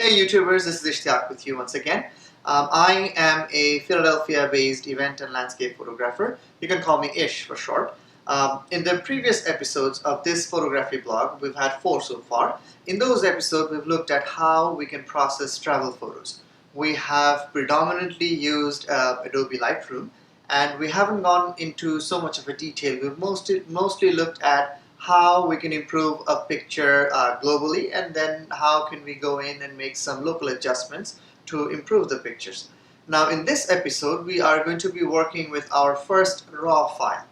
Hey YouTubers, this is Ishtiyaq with you once again. I am a Philadelphia-based event and landscape photographer. You can call me Ish for short. In the previous episodes of this photography blog, we've had 4 so far. In those episodes, we've looked at how we can process travel photos. We have predominantly used Adobe Lightroom, and we haven't gone into so much of a detail. We've mostly looked at how we can improve a picture globally, and then how can we go in and make some local adjustments to improve the pictures. Now in this episode we are going to be working with our first raw file.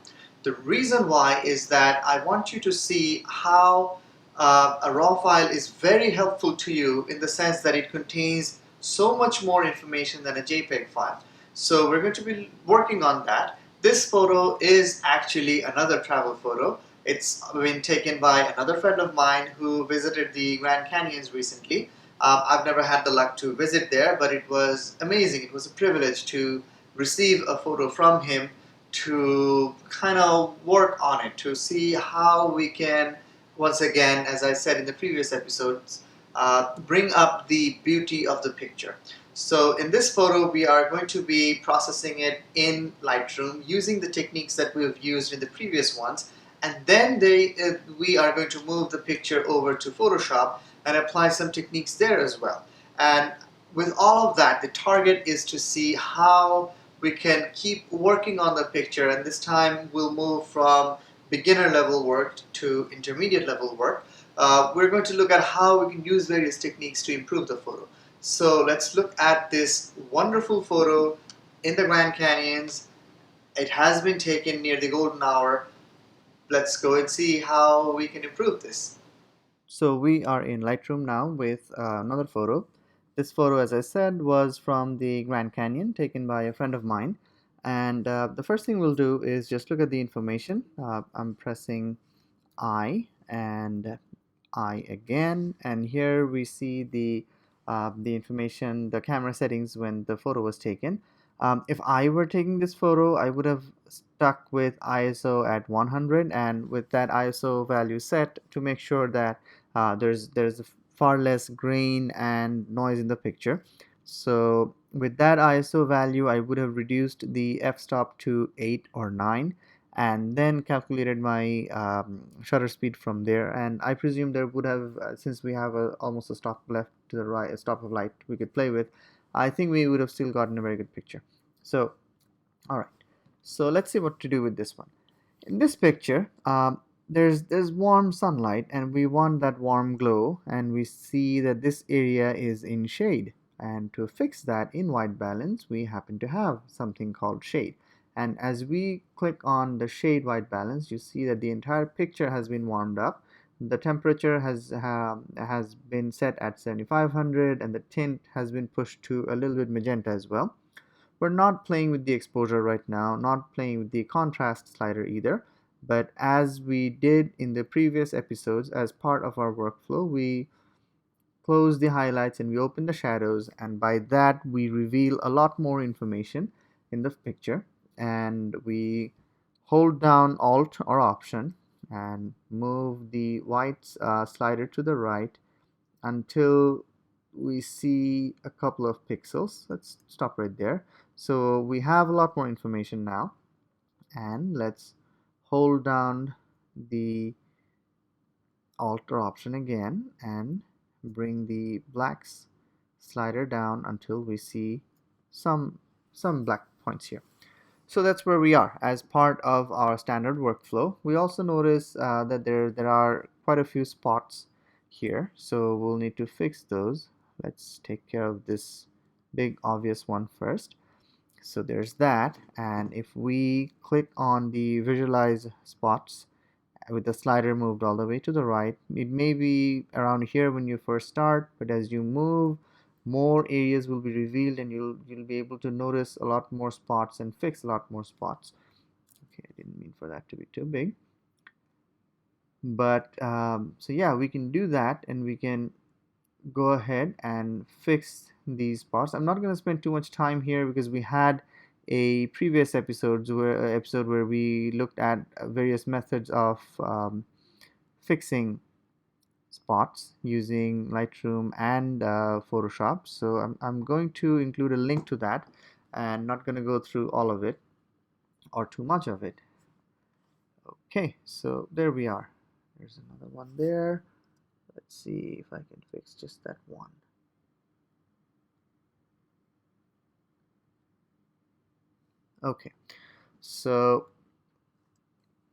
The reason why is that I want you to see how a raw file is very helpful to you, in the sense that it contains so much more information than a JPEG file. So we're going to be working on that. This photo is actually another travel photo. It's been taken by another friend of mine who visited the Grand Canyons recently. I've never had the luck to visit there, but it was amazing. It was a privilege to receive a photo from him, to kind of work on it, to see how we can, once again, as I said in the previous episodes, bring up the beauty of the picture. So in this photo, we are going to be processing it in Lightroom using the techniques that we've used in the previous ones, and then we are going to move the picture over to Photoshop and apply some techniques there as well. And with all of that, the target is to see how we can keep working on the picture, and this time we'll move from beginner level work to intermediate level work. We're going to look at how we can use various techniques to improve the photo. So let's look at this wonderful photo in the Grand Canyons. It has been taken near the golden hour. Let's go and see how we can improve this. So we are in Lightroom now with another photo. This photo, as I said, was from the Grand Canyon, taken by a friend of mine. And the first thing we'll do is just look at the information. I'm pressing I and I again, and here we see the information, the camera settings when the photo was taken. If I were taking this photo, I would have stuck with ISO at 100, and with that ISO value set to make sure that there's far less grain and noise in the picture. So with that ISO value, I would have reduced the f-stop to 8 or 9, and then calculated my shutter speed from there. And I presume there would have, since we have almost a stop left to the right, a stop of light we could play with, I think we would have still gotten a very good picture. So alright, so let's see what to do with this one. In this picture, there's warm sunlight, and we want that warm glow, and we see that this area is in shade, and to fix that in white balance we happen to have something called shade. And as we click on the shade white balance, you see that the entire picture has been warmed up. The temperature has been set at 7500, and the tint has been pushed to a little bit magenta as well. We're not playing with the exposure right now, not playing with the contrast slider either, but as we did in the previous episodes, as part of our workflow, we close the highlights and we open the shadows, and by that we reveal a lot more information in the picture. And we hold down Alt or Option and move the white slider to the right until we see a couple of pixels. Let's stop right there. So we have a lot more information now, and let's hold down the Alt or Option again and bring the blacks slider down until we see some black points here. So that's where we are as part of our standard workflow. We also notice that there are quite a few spots here, so we'll need to fix those. Let's take care of this big obvious one first. So there's that, and if we click on the visualize spots with the slider moved all the way to the right, it may be around here when you first start, but as you move, more areas will be revealed, and you'll be able to notice a lot more spots and fix a lot more spots. Okay, I didn't mean for that to be too big, but so yeah, we can do that, and we can go ahead and fix these spots. I'm not going to spend too much time here because we had a previous episode where we looked at various methods of fixing spots using Lightroom and Photoshop. So I'm going to include a link to that and not going to go through all of it or too much of it. Okay, so there we are. There's another one there. Let's see if I can fix just that one. Okay, so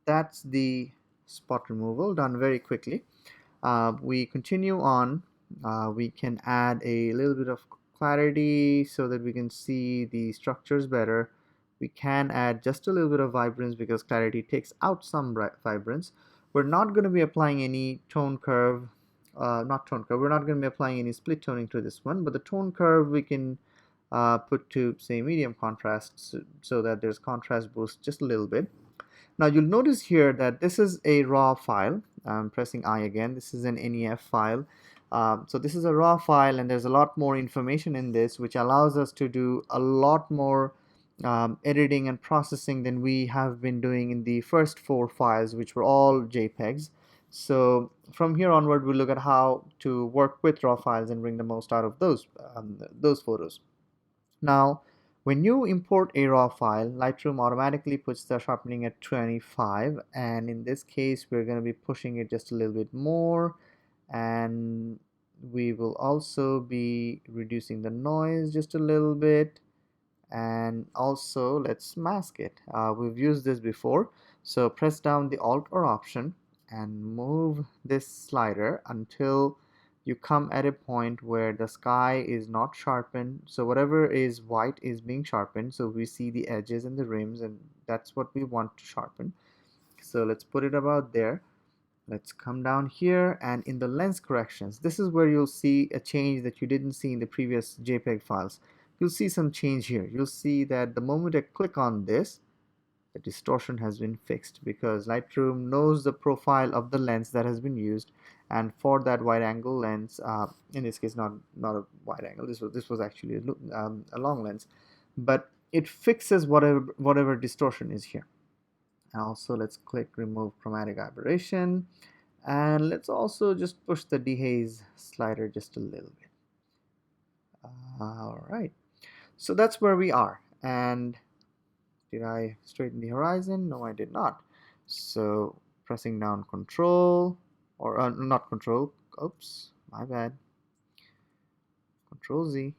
that's the spot removal done very quickly. We continue on. We can add a little bit of clarity so that we can see the structures better. We can add just a little bit of vibrance because clarity takes out some vibrance. We're not going to be applying any tone curve, not tone curve, we're not going to be applying any split toning to this one, but the tone curve we can put to say medium contrast so that there's contrast boost just a little bit. Now you'll notice here that this is a raw file. I'm pressing I again. This is an NEF file. So this is a raw file, and there's a lot more information in this, which allows us to do a lot more editing and processing than we have been doing in the first 4 files, which were all JPEGs. So from here onward, we'll look at how to work with raw files and bring the most out of those photos. Now, when you import a raw file, Lightroom automatically puts the sharpening at 25, and in this case we're going to be pushing it just a little bit more, and we will also be reducing the noise just a little bit, and also let's mask it. We've used this before, so press down the Alt or Option and move this slider until you come at a point where the sky is not sharpened. So whatever is white is being sharpened, so we see the edges and the rims, and that's what we want to sharpen. So let's put it about there. Let's come down here, and in the lens corrections, this is where you'll see a change that you didn't see in the previous JPEG files. You'll see some change here. You'll see that the moment I click on this, the distortion has been fixed because Lightroom knows the profile of the lens that has been used, and for that wide angle lens, in this case not a wide angle, this was actually a long lens, but it fixes whatever distortion is here. And also let's click remove chromatic aberration, and let's also just push the dehaze slider just a little bit. All right, so that's where we are. And did I straighten the horizon? No, I did not. So pressing down control, or not control, oops, my bad, control Z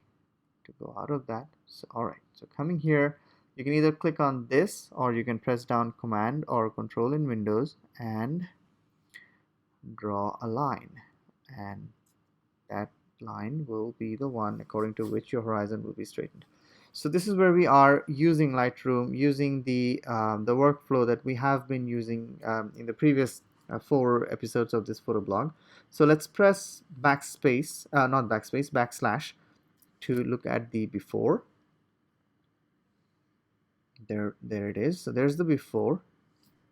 to go out of that. So all right, so coming here, you can either click on this or you can press down command or control in Windows and draw a line, and that line will be the one according to which your horizon will be straightened. So this is where we are using Lightroom, using the workflow that we have been using in the previous 4 episodes of this photo blog. So let's press backspace, not backspace, backslash to look at the before. There it is. So there's the before,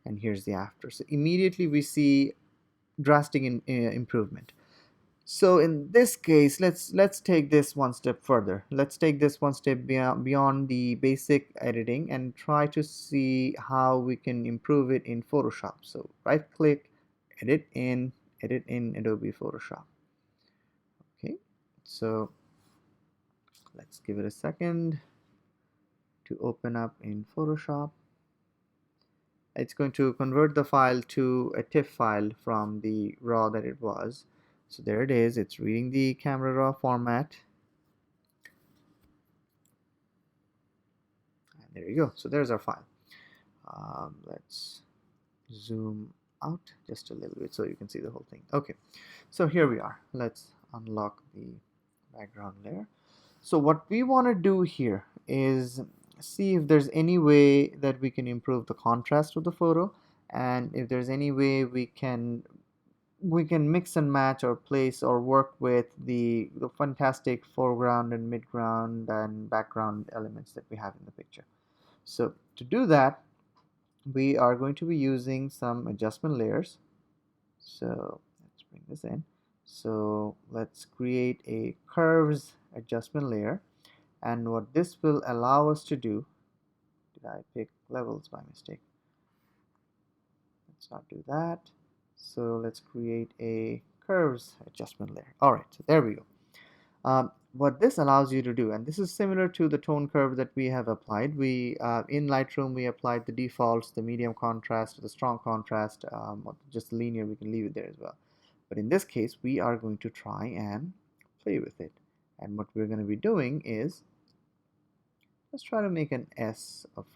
and here's the after. So immediately we see drastic improvement. So in this case, let's take this one step further. Let's take this one step beyond the basic editing and try to see how we can improve it in Photoshop. So right click, edit in Adobe Photoshop. Okay, so let's give it a second to open up in Photoshop. It's going to convert the file to a TIFF file from the RAW that it was. So there it is. It's reading the camera raw format. And there you go. So there's our file. Let's zoom out just a little bit so you can see the whole thing. Okay, so here we are. Let's unlock the background layer. So what we want to do here is see if there's any way that we can improve the contrast of the photo, and if there's any way we can mix and match or place or work with the fantastic foreground and midground and background elements that we have in the picture. So to do that, we are going to be using some adjustment layers. So let's bring this in. So let's create a curves adjustment layer, and what this will allow us to do, did I pick levels by mistake? Let's not do that. So let's create a curves adjustment layer. All right, so there we go. What this allows you to do, and this is similar to the tone curve that we have applied. We in Lightroom we applied the defaults, the medium contrast, the strong contrast, or just linear. We can leave it there as well. But in this case, we are going to try and play with it. And what we're going to be doing is let's try to make an S of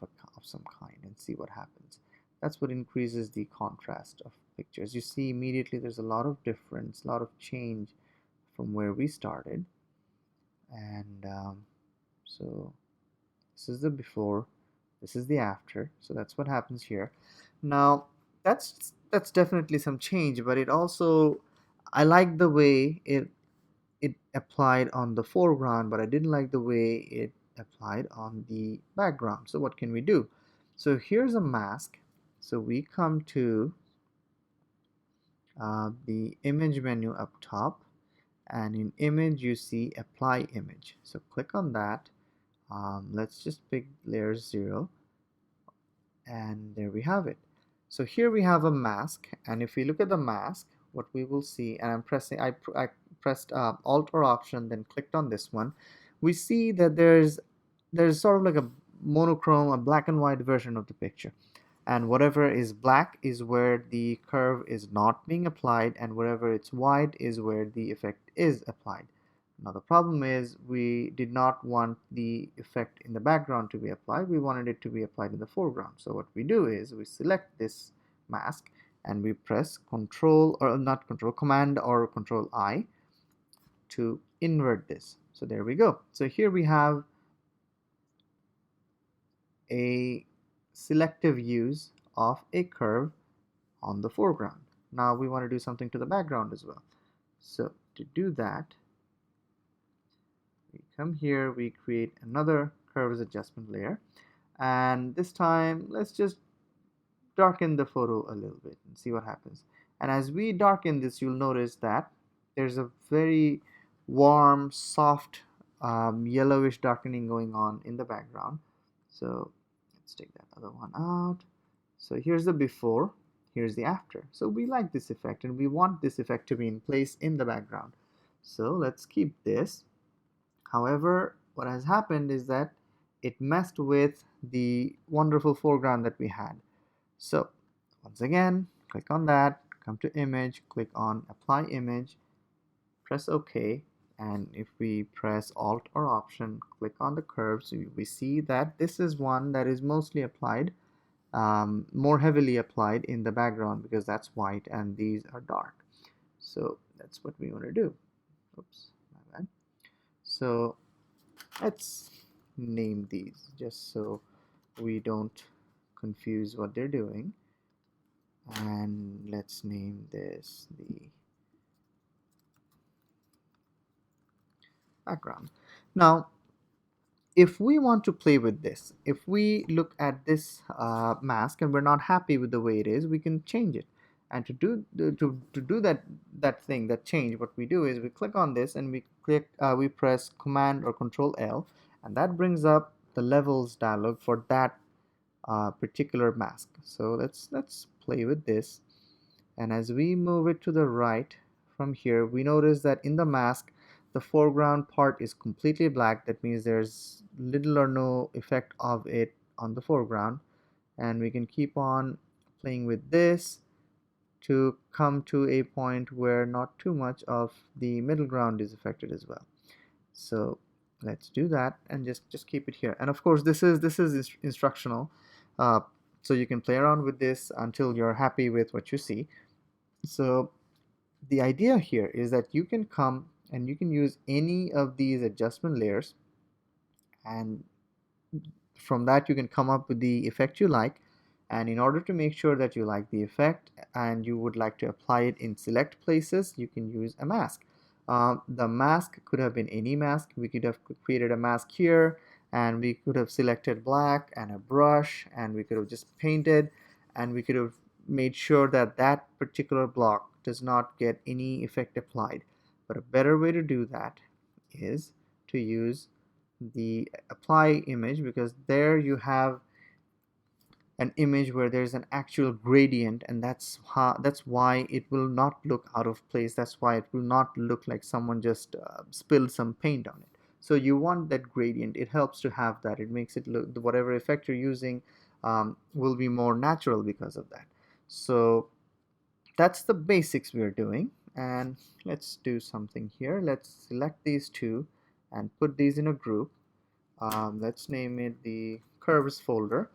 some kind and see what happens. That's what increases the contrast of pictures. You see immediately there's a lot of difference, a lot of change from where we started. And so this is the before, this is the after. So that's what happens here. Now that's definitely some change, but it also, I like the way it applied on the foreground, but I didn't like the way it applied on the background. So what can we do? So here's a mask. So we come to the image menu up top, and in image you see apply image. So click on that. Let's just pick layer 0, and there we have it. So here we have a mask, and if we look at the mask, what we will see, and I pressed Alt or Option, then clicked on this one. We see that there's sort of like a monochrome, a black and white version of the picture, and whatever is black is where the curve is not being applied, and wherever it's white is where the effect is applied. Now the problem is we did not want the effect in the background to be applied. We wanted it to be applied in the foreground. So what we do is we select this mask and we press Control, or not Control, Command or Control I to invert this. So there we go. So here we have a selective use of a curve on the foreground. Now we want to do something to the background as well. So to do that, we come here, we create another curves adjustment layer, and this time let's just darken the photo a little bit and see what happens. And as we darken this, you'll notice that there's a very warm, soft, yellowish darkening going on in the background. So let's take that other one out. So here's the before, here's the after. So we like this effect and we want this effect to be in place in the background. So let's keep this. However, what has happened is that it messed with the wonderful foreground that we had. So once again, click on that, come to image, click on apply image, press OK, and if we press Alt or Option, click on the curves, we see that this is one that is mostly applied, more heavily applied in the background because that's white and these are dark. So that's what we want to do. Oops, my bad. So let's name these just so we don't confuse what they're doing, and let's name this the background. Now if we want to play with this, if we look at this mask and we're not happy with the way it is, we can change it. And to do that thing, that change, what we do is we click on this and we press Command or Control L, and that brings up the levels dialog for that particular mask. So let's play with this, and as we move it to the right from here, we notice that in the mask the foreground part is completely black. That means there's little or no effect of it on the foreground, and we can keep on playing with this to come to a point where not too much of the middle ground is affected as well. So let's do that and just keep it here. And of course this is instructional, so you can play around with this until you're happy with what you see. So the idea here is that you can come and you can use any of these adjustment layers, and from that you can come up with the effect you like. And in order to make sure that you like the effect and you would like to apply it in select places, you can use a mask. The mask could have been any mask. We could have created a mask here, and we could have selected black and a brush, and we could have just painted, and we could have made sure that that particular block does not get any effect applied. But a better way to do that is to use the apply image, because there you have an image where there's an actual gradient, and that's why it will not look out of place. That's why it will not look like someone just spilled some paint on it. So you want that gradient. It helps to have that. It makes it look, whatever effect you're using will be more natural because of that. So that's the basics we're doing. And let's do something here. Let's select these two and put these in a group. Let's name it the curves folder.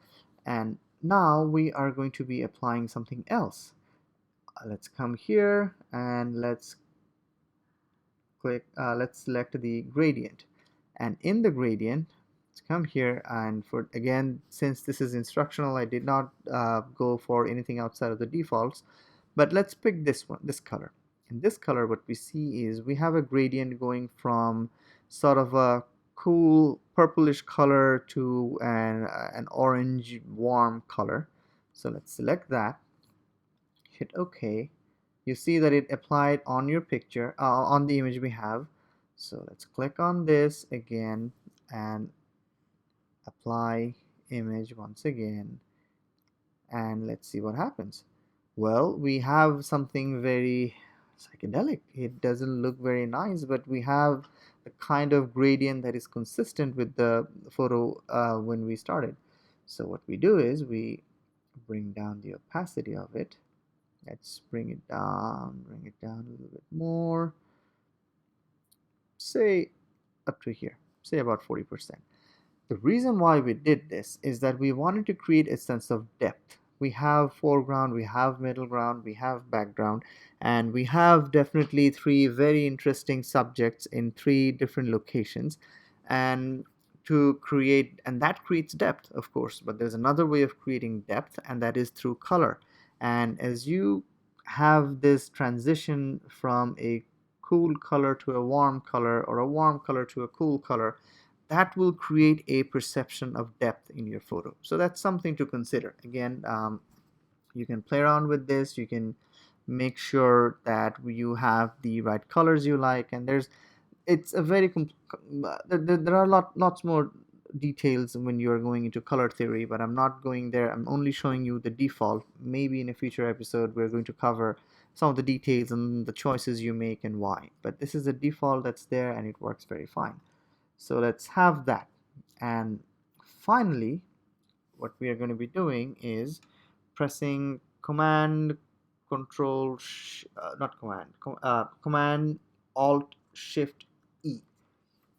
And now we are going to be applying something else. Let's come here and let's select the gradient. And in the gradient, let's come here, and for again, since this is instructional, I did not go for anything outside of the defaults, but let's pick this one, this color. In this color, what we see is we have a gradient going from sort of a cool purplish color to an orange warm color. So let's select that, hit OK. You see that it applied on your picture, on the image we have. So let's click on this again and apply image once again, and let's see what happens. Well, we have something very psychedelic. It doesn't look very nice, but we have a kind of gradient that is consistent with the photo when we started. So what we do is we bring down the opacity of it. Let's bring it down a little bit more, say up to here, say about 40%. The reason why we did this is that we wanted to create a sense of depth. We have foreground, we have middle ground, we have background, and we have definitely three very interesting subjects in three different locations. And and that creates depth, of course, but there's another way of creating depth, and that is through color. And as you have this transition from a cool color to a warm color, or a warm color to a cool color, that will create a perception of depth in your photo. So that's something to consider. Again, you can play around with this. You can make sure that you have the right colors you like, and it's a very there are lots more details when you are going into color theory, but I'm not going there. I'm only showing you the default. Maybe in a future episode we're going to cover some of the details and the choices you make and why, but this is the default that's there and it works very fine. So let's have that. And finally, what we are going to be doing is pressing command control not command command alt shift E.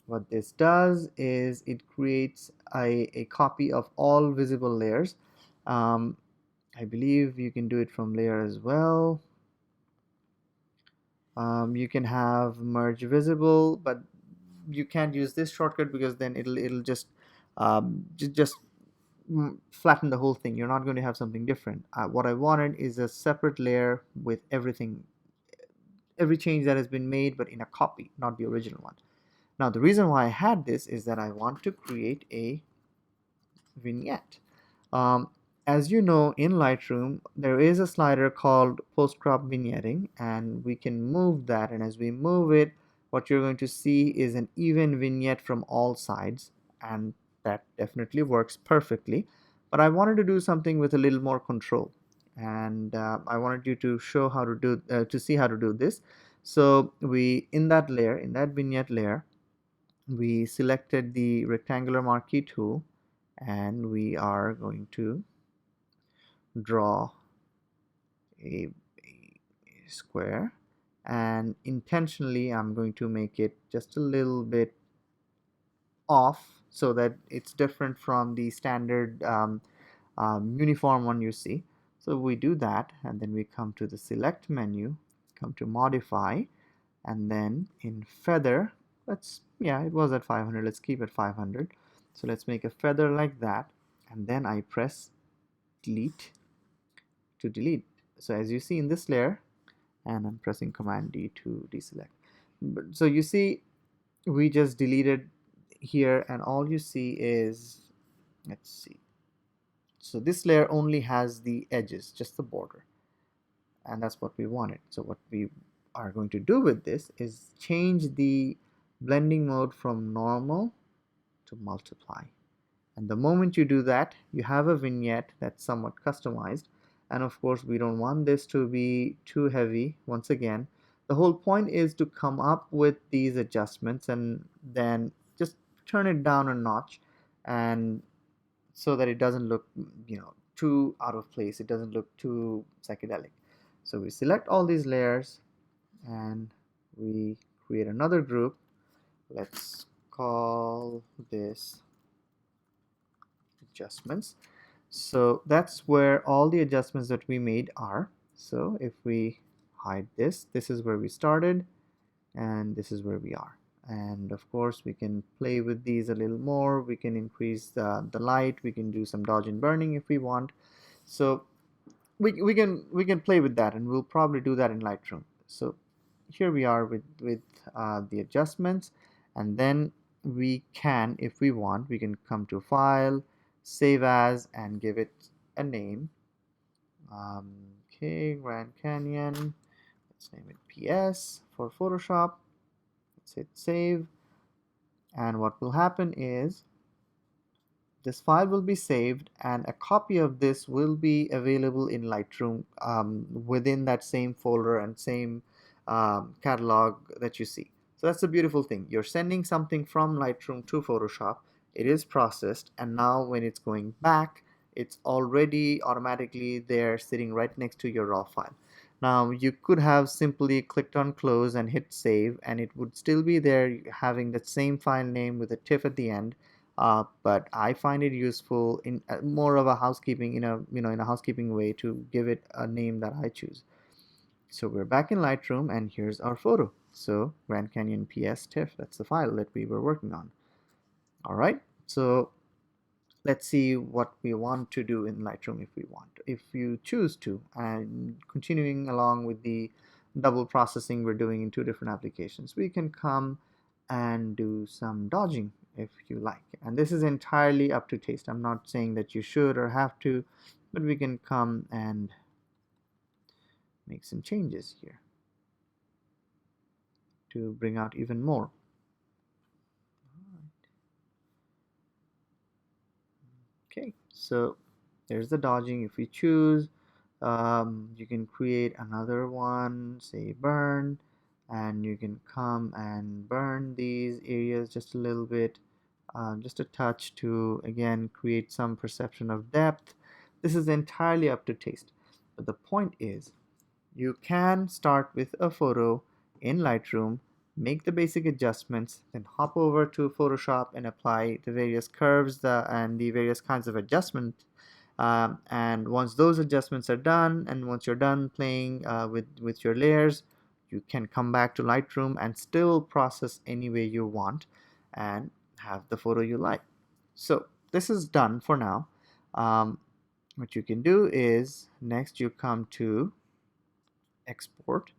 What this does is it creates a copy of all visible layers. um, I believe you can do it from layer as well. You can have merge visible, but you can't use this shortcut because then it'll just flatten the whole thing. You're not going to have something different. What I wanted is a separate layer with everything, every change that has been made, but in a copy, not the original one. Now, the reason why I had this is that I want to create a vignette. Um, as you know, in Lightroom, there is a slider called post crop vignetting, and we can move that. And as we move it, what you're going to see is an even vignette from all sides, and that definitely works perfectly. But I wanted to do something with a little more control, and I wanted you to show how to do to see how to do this. So we, in that layer, in that vignette layer, we selected the rectangular marquee tool, and we are going to draw a, a square, and intentionally I'm going to make it just a little bit off so that it's different from the standard uniform one you see. So we do that, and then we come to the select menu, come to modify, and then in feather, let's, yeah, it was at 500, let's keep it 500. So let's make a feather like that, and then I press delete to delete. So as you see in this layer, and I'm pressing command D to deselect. So you see we just deleted here, and all you see is, let's see, so this layer only has the edges, just the border, and that's what we wanted. So what we are going to do with this is change the blending mode from normal to multiply. And the moment you do that, you have a vignette that's somewhat customized. And of course, we don't want this to be too heavy. Once again, the whole point is to come up with these adjustments and then just turn it down a notch, and so that it doesn't look, too out of place. It doesn't look too psychedelic. So we select all these layers and we create another group. Let's call this adjustments. So that's where all the adjustments that we made are. So if we hide this, this is where we started and this is where we are. And of course we can play with these a little more. We can increase the light. We can do some dodge and burning if we want. So we can play with that, and we'll probably do that in Lightroom. So here we are with the adjustments, and then we can, if we want, we can come to File, Save As, and give it a name. Okay, Grand Canyon. Let's name it PS for Photoshop. Let's hit Save, and what will happen is this file will be saved and a copy of this will be available in Lightroom within that same folder and same catalog that you see. So that's a beautiful thing. You're sending something from Lightroom to Photoshop. It is processed, and now when it's going back, it's already automatically there sitting right next to your raw file. Now you could have simply clicked on close and hit save, and it would still be there having that same file name with a TIFF at the end. But I find it useful in more of a housekeeping, in a housekeeping way, to give it a name that I choose. So we're back in Lightroom, and here's our photo. So Grand Canyon PS TIFF, that's the file that we were working on. All right, so let's see what we want to do in Lightroom if we want. If you choose to, and continuing along with the double processing we're doing in two different applications, we can come and do some dodging if you like. And this is entirely up to taste. I'm not saying that you should or have to, but we can come and make some changes here to bring out even more. Okay, so there's the dodging. If we choose, you can create another one, say burn, and you can come and burn these areas just a little bit, just a touch, to again create some perception of depth. This is entirely up to taste, but the point is you can start with a photo in Lightroom, make the basic adjustments, then hop over to Photoshop and apply the various curves and the various kinds of adjustment. And once those adjustments are done, and once you're done playing with your layers, you can come back to Lightroom and still process any way you want and have the photo you like. So this is done for now. What you can do is next you come to export,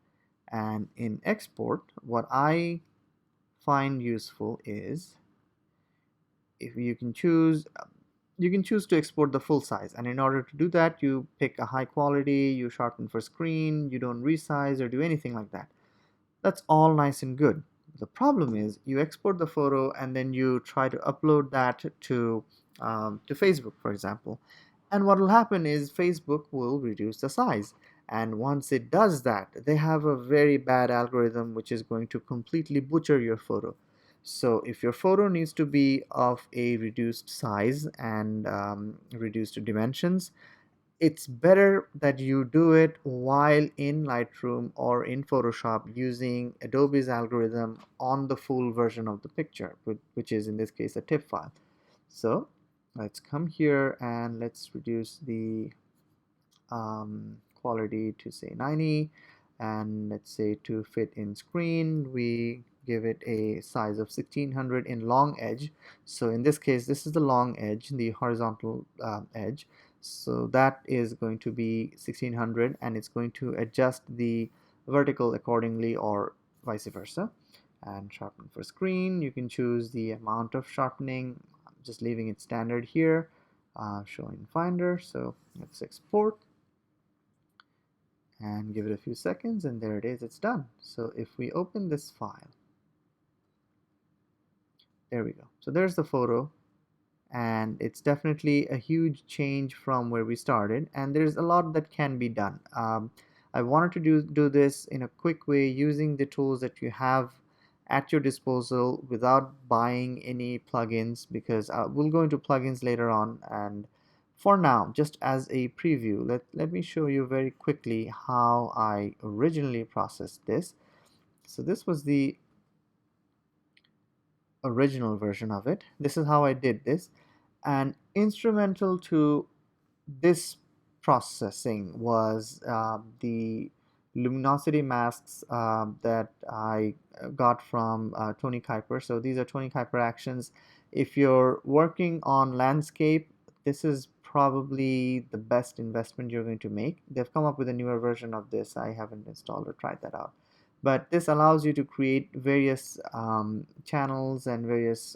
and in export what I find useful is if you can choose to export the full size, and in order to do that you pick a high quality, you sharpen for screen, you don't resize or do anything like that. That's all nice and good. The problem is you export the photo and then you try to upload that to Facebook, for example. And what will happen is Facebook will reduce the size. And once it does that, they have a very bad algorithm which is going to completely butcher your photo. So if your photo needs to be of a reduced size and reduced dimensions, it's better that you do it while in Lightroom or in Photoshop using Adobe's algorithm on the full version of the picture, which is in this case a TIFF file. So let's come here and let's reduce the quality to say 90, and let's say to fit in screen we give it a size of 1600 in long edge. So in this case this is the long edge, the horizontal edge, so that is going to be 1600, and it's going to adjust the vertical accordingly or vice versa. And sharpen for screen, you can choose the amount of sharpening. I'm just leaving it standard here, showing Finder. So let's export and give it a few seconds, and there it is, it's done. So if we open this file, there we go. So there's the photo. and it's definitely a huge change from where we started, and there's a lot that can be done. I wanted to do this in a quick way using the tools that you have at your disposal without buying any plugins, because we'll go into plugins later on. And for now, just as a preview, let me show you very quickly how I originally processed this. So this was the original version of it. This is how I did this, and instrumental to this processing was the luminosity masks that I got from Tony Kuiper. So these are Tony Kuiper actions. If you're working on landscape, this is probably the best investment you're going to make. They've come up with a newer version of this. I haven't installed or tried that out. But this allows you to create various channels and various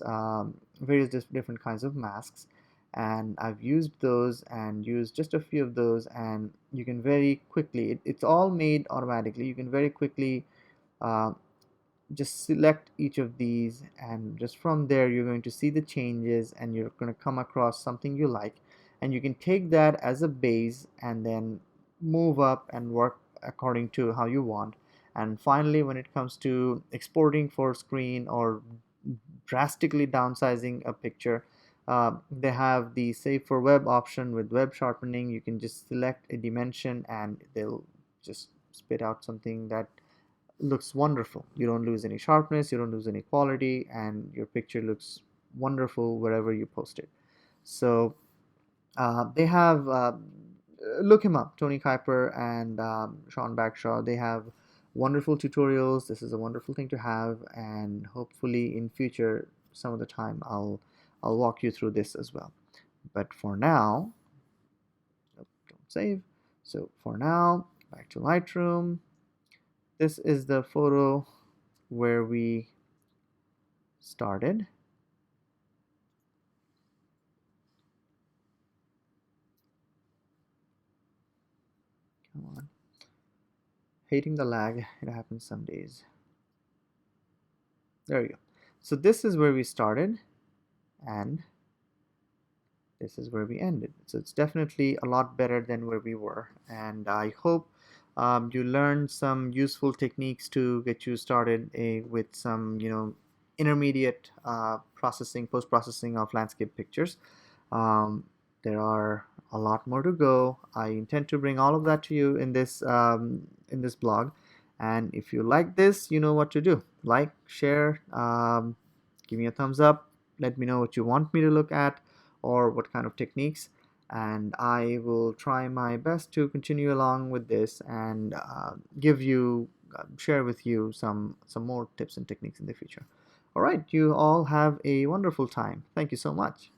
different kinds of masks, and I've used those and used just a few of those, and you can very quickly, it's all made automatically. You can very quickly uh, just select each of these, and just from there you're going to see the changes, and you're going to come across something you like, and you can take that as a base and then move up and work according to how you want. And finally, when it comes to exporting for screen or drastically downsizing a picture, they have the save for web option with web sharpening. You can just select a dimension and they'll just spit out something that looks wonderful. You don't lose any sharpness, you don't lose any quality, and your picture looks wonderful wherever you post it. So they have look him up, Tony Kuiper and Sean Bagshaw. They have wonderful tutorials. This is a wonderful thing to have, and hopefully in future, some of the time, I'll walk you through this as well. But for now, nope, don't save. So for now, back to Lightroom. This is the photo where we started. Come on. Hating the lag, it happens some days. There we go. So this is where we started, and this is where we ended. So it's definitely a lot better than where we were, and I hope you learned some useful techniques to get you started with some, intermediate processing, post-processing of landscape pictures. Um, there are a lot more to go. I intend to bring all of that to you in this blog. And if you like this, you know what to do. Like, share, give me a thumbs up. Let me know what you want me to look at or what kind of techniques. And I will try my best to continue along with this and share with you some more tips and techniques in the future. All right, you all have a wonderful time. Thank you so much.